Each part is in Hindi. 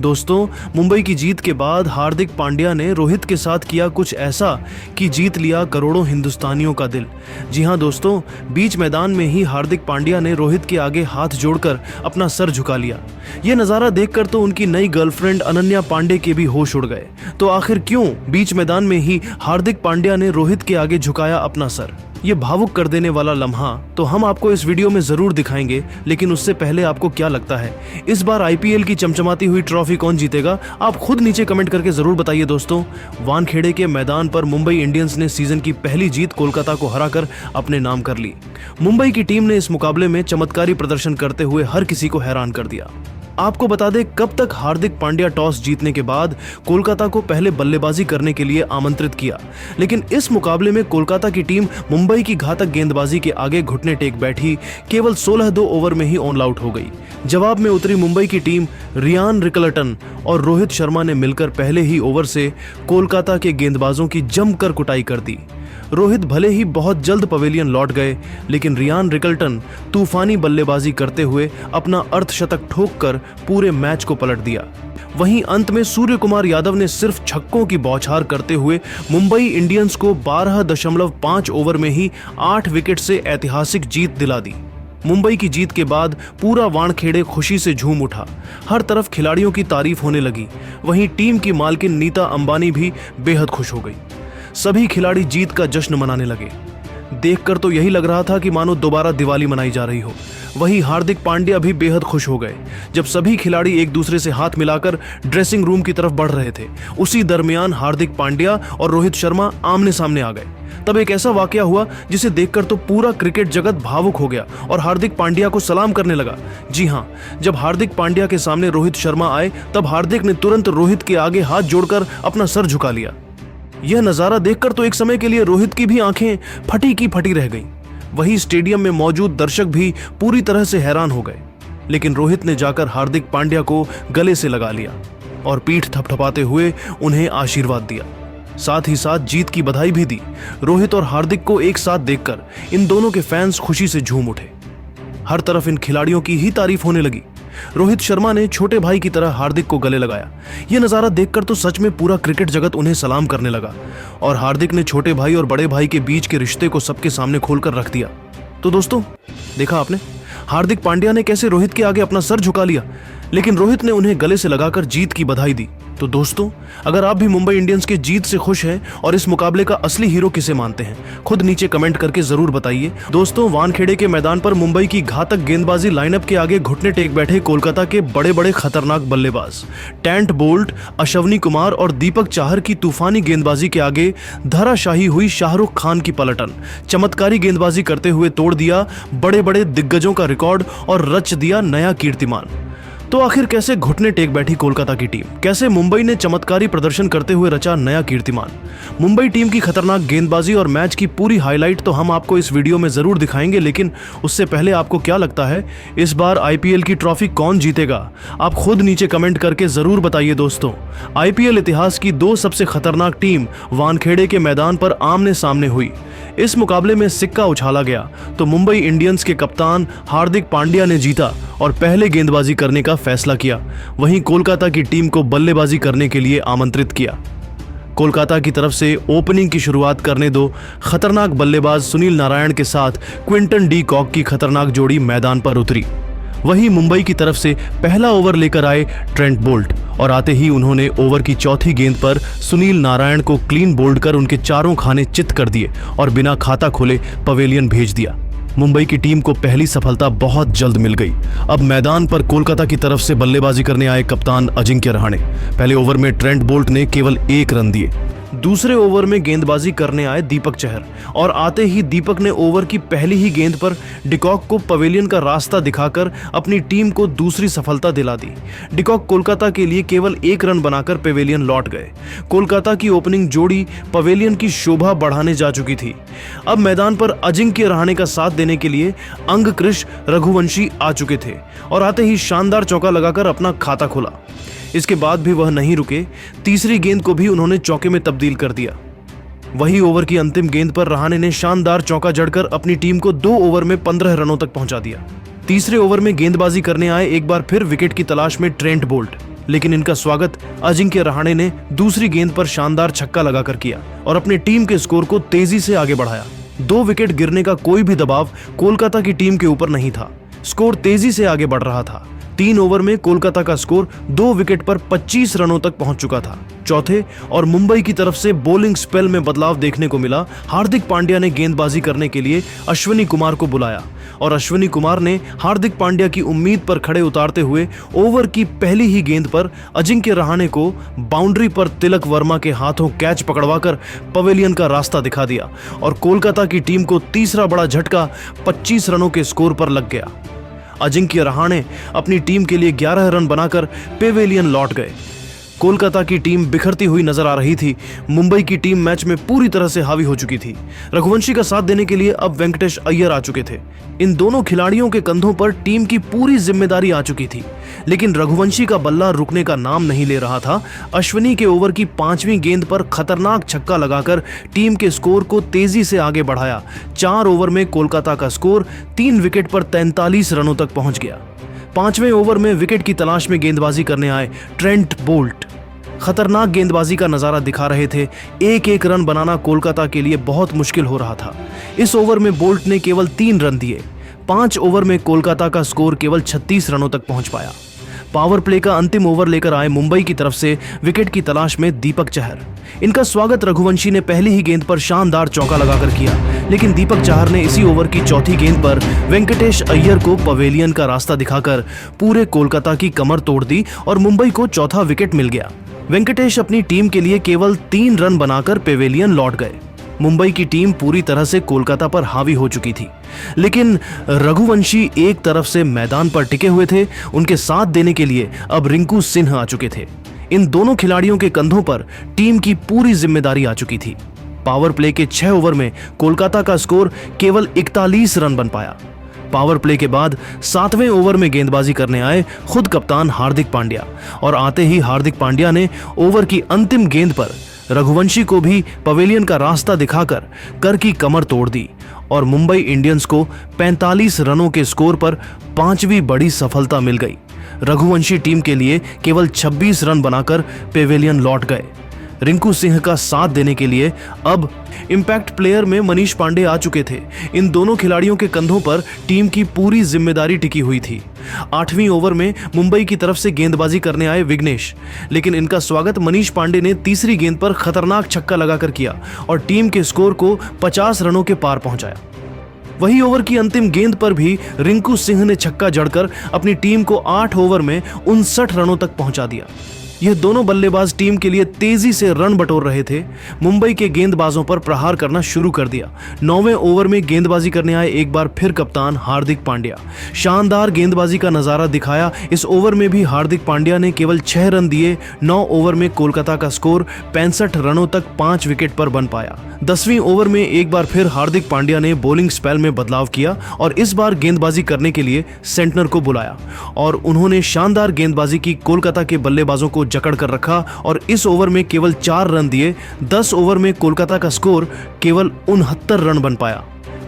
दोस्तों, मुंबई की जीत के बाद हार्दिक पांड्या ने रोहित के साथ किया कुछ ऐसा कि जीत लिया करोड़ों हिंदुस्तानियों का दिल। जी हां दोस्तों, बीच मैदान में ही हार्दिक पांड्या ने रोहित के आगे हाथ जोड़कर अपना सर झुका लिया। यह नजारा देखकर तो उनकी नई गर्लफ्रेंड अनन्या पांडे के भी होश उड़ गए। तो आखिर क्यों बीच मैदान में ही हार्दिक पांड्या ने रोहित के आगे झुकाया अपना सर? ये भावुक कर देने वाला लम्हा तो हम आपको इस वीडियो में जरूर दिखाएंगे, लेकिन उससे पहले आपको क्या लगता है, इस बार आईपीएल की चमचमाती हुई ट्रॉफी कौन जीतेगा? आप खुद नीचे कमेंट करके जरूर बताइए। दोस्तों, वानखेड़े के मैदान पर मुंबई इंडियंस ने सीजन की पहली जीत कोलकाता को हराकर अपने नाम कर ली। मुंबई की टीम ने इस मुकाबले में चमत्कारी प्रदर्शन करते हुए हर किसी को हैरान कर दिया। आपको बता दें, कब तक हार्दिक पांड्या टॉस जीतने के बाद कोलकाता को पहले बल्लेबाजी करने के लिए आमंत्रित किया, लेकिन इस मुकाबले में कोलकाता की टीम मुंबई की घातक गेंदबाजी के आगे घुटने टेक बैठी केवल 16 ओवर में ही ऑल आउट हो गई। जवाब में उतरी मुंबई की टीम रियान रिकल्टन और रोहित शर्मा ने मिलकर पहले ही ओवर से कोलकाता के गेंदबाजों की जमकर कुटाई कर दी। रोहित भले ही बहुत जल्द पवेलियन लौट गए, लेकिन रियान रिकल्टन तूफानी बल्लेबाजी करते हुए अपना अर्धशतक ठोककर पूरे मैच को पलट दिया। वहीं अंत में सूर्य कुमार यादव ने सिर्फ छक्कों की बौछार करते हुए मुंबई इंडियंस को 12.5 ओवर में ही 8 विकेट से ऐतिहासिक जीत दिला दी। मुंबई की जीत के बाद पूरा वानखेड़े खुशी से झूम उठा। हर तरफ खिलाड़ियों की तारीफ होने लगी। वहीं टीम की मालकिन नीता अंबानी भी बेहद खुश हो गई। सभी खिलाड़ी जीत का जश्न मनाने लगे। देखकर तो यही लग रहा था कि मानो दोबारा दिवाली मनाई जा रही हो। वहीं हार्दिक पांड्या भी बेहद खुश हो गए जब सभी खिलाड़ी एक दूसरे से हाथ मिलाकर ड्रेसिंग रूम की तरफ बढ़ रहे थे। उसी दरमियान हार्दिक पांड्या और रोहित शर्मा आमने सामने आ गए। तब एक ऐसा वाकया हुआ जिसे देखकर तो पूरा क्रिकेट जगत भावुक हो गया और हार्दिक पांड्या को सलाम करने लगा। जी हां, जब हार्दिक पांड्या के सामने रोहित शर्मा आए तब हार्दिक ने तुरंत रोहित के आगे हाथ जोड़कर अपना सर झुका लिया। यह नजारा देखकर तो एक समय के लिए रोहित की भी आंखें फटी की फटी रह गईं। वहीं स्टेडियम में मौजूद दर्शक भी पूरी तरह से हैरान हो गए। लेकिन रोहित ने जाकर हार्दिक पांड्या को गले से लगा लिया और पीठ थपथपाते हुए उन्हें आशीर्वाद दिया। साथ ही साथ जीत की बधाई भी दी। रोहित और हार्दिक को एक साथ देखकर इन दोनों के फैंस खुशी से झूम उठे। हर तरफ इन खिलाड़ियों की ही तारीफ होने लगी। रोहित शर्मा ने छोटे भाई की तरह हार्दिक को गले लगाया। यह नजारा देखकर तो सच में पूरा क्रिकेट जगत उन्हें सलाम करने लगा और हार्दिक ने छोटे भाई और बड़े भाई के बीच के रिश्ते को सबके सामने खोलकर रख दिया। तो दोस्तों, देखा आपने हार्दिक पांड्या ने कैसे रोहित के आगे अपना सर झुका लिया, लेकिन रोहित ने उन्हें गले से लगाकर जीत की बधाई दी। तो दोस्तों, अगर आप भी मुंबई इंडियंस की जीत से खुश हैं और इस मुकाबले का असली हीरो किसे मानते हैं, खुद नीचे कमेंट करके जरूर बताइए। दोस्तों, वानखेड़े के मैदान पर मुंबई की घातक गेंदबाजी लाइनअप के आगे घुटने टेक बैठे कोलकाता के बड़े बड़े खतरनाक बल्लेबाज ट्रेंट बोल्ट, अश्विनी कुमार और दीपक चाहर की तूफानी गेंदबाजी के आगे धराशाही हुई शाहरुख खान की पलटन। चमत्कारी गेंदबाजी करते हुए तोड़ दिया बड़े बड़े दिग्गजों का रिकॉर्ड और रच दिया नया कीर्तिमान। तो आखिर कैसे घुटने टेक बैठी कोलकाता की टीम? कैसे मुंबई ने चमत्कारी प्रदर्शन करते हुए रचा नया कीर्तिमान? मुंबई टीम की खतरनाक गेंदबाजी और मैच की पूरी हाईलाइट तो हम आपको इस वीडियो में जरूर दिखाएंगे, लेकिन उससे पहले आपको क्या लगता है, इस बार आईपीएल की ट्रॉफी कौन जीतेगा? आप खुद नीचे कमेंट करके जरूर बताइए। दोस्तों, आईपीएल इतिहास की 2 सबसे खतरनाक टीम वानखेड़े के मैदान पर आमने सामने हुई। इस मुकाबले में सिक्का उछाला गया तो मुंबई इंडियंस के कप्तान हार्दिक पांड्या ने जीता और पहले गेंदबाजी करने का फैसला किया। वहीं कोलकाता की टीम को बल्लेबाजी करने के लिए आमंत्रित किया। कोलकाता की तरफ से ओपनिंग की शुरुआत करने दो खतरनाक बल्लेबाज सुनील नारायण के साथ क्विंटन डी कॉक की खतरनाक जोड़ी मैदान पर उतरी। वहीं मुंबई की तरफ से पहला ओवर लेकर आए ट्रेंट बोल्ट और आते ही उन्होंने ओवर की चौथी गेंद पर सुनील नारायण को क्लीन बोल्ड कर उनके चारों खाने चित कर दिए और बिना खाता खोले पवेलियन भेज दिया। मुंबई की टीम को पहली सफलता बहुत जल्द मिल गई। अब मैदान पर कोलकाता की तरफ से बल्लेबाजी करने आए कप्तान अजिंक्य रहाणे। पहले ओवर में ट्रेंट बोल्ट ने केवल 1 रन दिए। दूसरे ओवर में गेंदबाजी करने आए दीपक चहर और आते ही दीपक ने ओवर की पहली ही गेंद पर डिकॉक को पवेलियन का रास्ता दिखाकर अपनी टीम को दूसरी सफलता दिला दी। डिकॉक कोलकाता के लिए केवल 1 रन बनाकर पवेलियन लौट गए। कोलकाता की ओपनिंग जोड़ी पवेलियन की शोभा बढ़ाने जा चुकी थी। अब मैदान पर अजिंक्य रहाणे का साथ देने के लिए अंग कृष रघुवंशी आ चुके थे और आते ही शानदार चौका लगाकर अपना खाता खोला। इसके बाद भी वह नहीं रुके। तीसरी गेंद को भी उन्होंने चौके में तब्दील कर दिया। वही ओवर की अंतिम गेंद पर रहाणे ने शानदार चौका जड़कर अपनी टीम को 2 ओवर में 15 रनों तक पहुंचा दिया। तीसरे ओवर में गेंदबाजी करने आए एक बार फिर विकेट की तलाश में ट्रेंट बोल्ट। लेकिन इनका स्वागत अजिंक्य रहाणे ने दूसरी गेंद पर शानदार छक्का लगाकर किया और अपनी टीम के स्कोर को तेजी से आगे बढ़ाया। 2 विकेट गिरने का कोई भी दबाव कोलकाता की टीम के ऊपर नहीं था। स्कोर तेजी से आगे बढ़ रहा था। 3 ओवर में कोलकाता का स्कोर 2 विकेट पर 25 रनों तक पहुंच चुका था। चौथे और मुंबई की तरफ से बॉलिंग स्पेल में बदलाव देखने को मिला। हार्दिक पांड्या ने गेंदबाजी करने के लिए अश्विनी कुमार को बुलाया और अश्विनी कुमार ने हार्दिक पांड्या की उम्मीद पर खड़े उतारते हुए ओवर की पहली ही गेंद पर अजिंक्य रहाणे को बाउंड्री पर तिलक वर्मा के हाथों कैच पकड़वाकर पवेलियन का रास्ता दिखा दिया और कोलकाता की टीम को तीसरा बड़ा झटका 25 रनों के स्कोर पर लग गया। अजिंक्य रहाणे अपनी टीम के लिए 11 रन बनाकर पेवेलियन लौट गए। कोलकाता की टीम बिखरती हुई नजर आ रही थी। मुंबई की टीम मैच में पूरी तरह से हावी हो चुकी थी। रघुवंशी का साथ देने के लिए अब वेंकटेश अय्यर आ चुके थे। इन दोनों खिलाड़ियों के कंधों पर टीम की पूरी जिम्मेदारी आ चुकी थी, लेकिन रघुवंशी का बल्ला रुकने का नाम नहीं ले रहा था। अश्विनी के ओवर की 5वीं गेंद पर खतरनाक छक्का लगाकर टीम के स्कोर को तेजी से आगे बढ़ाया। 4 ओवर में कोलकाता का स्कोर 3 विकेट पर 43 रनों तक पहुंच गया। 5वें ओवर में विकेट की तलाश में गेंदबाजी करने आए ट्रेंट बोल्ट खतरनाक गेंदबाजी का नजारा दिखा रहे थे। एक रन बनाना कोलकाता के लिए बहुत मुश्किल हो रहा था। इस ओवर में बोल्ट ने केवल 3 रन दिए। 5 ओवर में कोलकाता का स्कोर केवल 36 रनों तक पहुंच पाया। पावर प्ले का अंतिम ओवर लेकर आए मुंबई की तरफ से विकेट की तलाश में दीपक चहर। इनका स्वागत रघुवंशी ने पहली ही गेंद पर शानदार चौका लगाकर किया, लेकिन दीपक चहर ने इसी ओवर की चौथी गेंद पर वेंकटेश अय्यर को पवेलियन का रास्ता दिखाकर पूरे कोलकाता की कमर तोड़ दी और मुंबई को चौथा विकेट मिल गया। वेंकटेश अपनी टीम के लिए केवल 3 रन बनाकर पेवेलियन लौट गए। मुंबई की टीम पूरी तरह से कोलकाता पर हावी हो चुकी थी, लेकिन रघुवंशी एक तरफ से मैदान पर टिके हुए थे। उनके साथ देने के लिए अब रिंकू सिंह आ चुके थे। इन दोनों खिलाड़ियों के कंधों पर टीम की पूरी जिम्मेदारी आ चुकी थी। पावर प्ले के 6 ओवर में कोलकाता का स्कोर केवल 41 रन बन पाया। पावर प्ले के बाद 7वें ओवर में गेंदबाजी करने आए खुद कप्तान हार्दिक पांड्या और आते ही हार्दिक पांड्या ने ओवर की अंतिम गेंद पर रघुवंशी को भी पवेलियन का रास्ता दिखाकर कर की कमर तोड़ दी और मुंबई इंडियंस को 45 रनों के स्कोर पर 5वीं बड़ी सफलता मिल गई। रघुवंशी टीम के लिए केवल 26 रन बनाकर पेवेलियन लौट गए। रिंकू सिंह का साथ देने के लिए अब इंपैक्ट प्लेयर में मनीष पांडे आ चुके थे। इन दोनों खिलाड़ियों के कंधों पर टीम की पूरी जिम्मेदारी टिकी हुई थी। 8वीं ओवर में मुंबई की तरफ से गेंदबाजी करने आए विघ्नेश, लेकिन इनका स्वागत मनीष पांडे ने तीसरी गेंद पर खतरनाक छक्का लगाकर किया और टीम के स्कोर को 50 रनों के पार पहुंचाया। वही ओवर की अंतिम गेंद पर भी रिंकू सिंह ने छक्का जड़कर अपनी टीम को 8 ओवर में 59 रनों तक पहुंचा दिया। यह दोनों बल्लेबाज टीम के लिए तेजी से रन बटोर रहे थे। मुंबई के गेंदबाजों पर प्रहार करना शुरू कर दिया। 9वें ओवर में गेंदबाजी करने आए एक बार फिर कप्तान हार्दिक पांड्या। शानदार गेंदबाजी का नजारा दिखाया। इस ओवर में भी हार्दिक पांड्या ने केवल 6 रन दिए। 9 ओवर में कोलकाता का स्कोर 65 रनों तक 5 विकेट पर बन पाया। 10वीं ओवर में एक बार फिर हार्दिक पांड्या ने बॉलिंग स्पेल में बदलाव किया और इस बार गेंदबाजी करने के लिए सेंटनर को बुलाया और उन्होंने शानदार गेंदबाजी की। कोलकाता के बल्लेबाजों को जकड़ कर रखा और इस ओवर में केवल 4 रन दिए। 10 ओवर में कोलकाता का स्कोर केवल 69 रन बन पाया।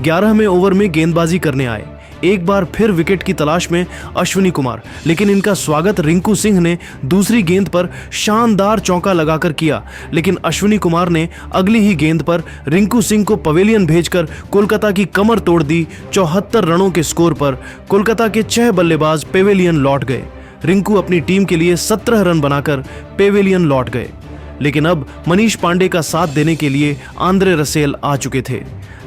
11वें ओवर में गेंदबाजी करने आए एक बार फिर विकेट की तलाश में अश्विनी कुमार, लेकिन इनका स्वागत रिंकू सिंह ने दूसरी गेंद पर शानदार चौका लगाकर किया, लेकिन अश्विनी कुमार ने अगली ही गेंद पर रिंकू सिंह को पवेलियन भेजकर कोलकाता की कमर तोड़ दी। 74 रनों के स्कोर पर कोलकाता के 6 बल्लेबाज पेवेलियन लौट गए। रिंकू अपनी टीम के लिए 17 रन बनाकर पेवेलियन लौट गए, लेकिन अब मनीष पांडे का साथ देने के लिए आंद्रे रसेल आ चुके थे,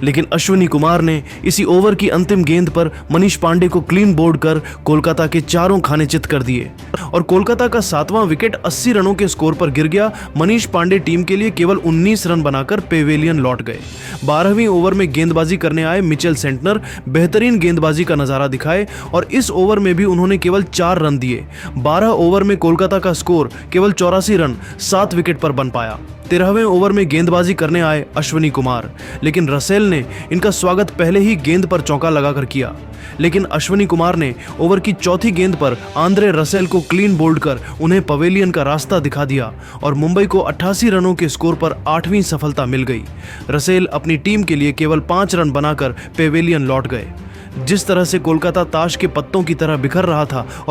लेकिन अश्विनी कुमार ने इसी ओवर की अंतिम गेंद पर मनीष पांडे को क्लीन बोल्ड कर कोलकाता के चारों खाने चित कर दिए और कोलकाता का 7वां विकेट 80 रनों के स्कोर पर गिर गया। मनीष पांडे टीम के लिए केवल 19 रन बनाकर पेवेलियन लौट गए। 12वीं ओवर में गेंदबाजी करने आए मिचेल सेंटनर बेहतरीन गेंदबाजी का नजारा दिखाए और इस ओवर में भी उन्होंने केवल 4 रन दिए। 12 ओवर में कोलकाता का स्कोर केवल 84 रन 7 विकेट पर बन पाया। 13वें ओवर में गेंदबाजी करने आए अश्विनी कुमार, लेकिन रसेल ने इनका स्वागत पहले ही गेंद पर चौका लगाकर किया, लेकिन अश्विनी कुमार ने ओवर की चौथी गेंद पर आंद्रे रसेल को क्लीन बोल्ड कर उन्हें पवेलियन का रास्ता दिखा दिया और मुंबई को 88 रनों के स्कोर पर 8वीं सफलता मिल गई। रसेल अपनी टीम के लिए केवल 5 रन बनाकर पेवेलियन लौट गए। जिस तरह से कोलकाता ताश के पत्तों की तरह बिखर रहा था और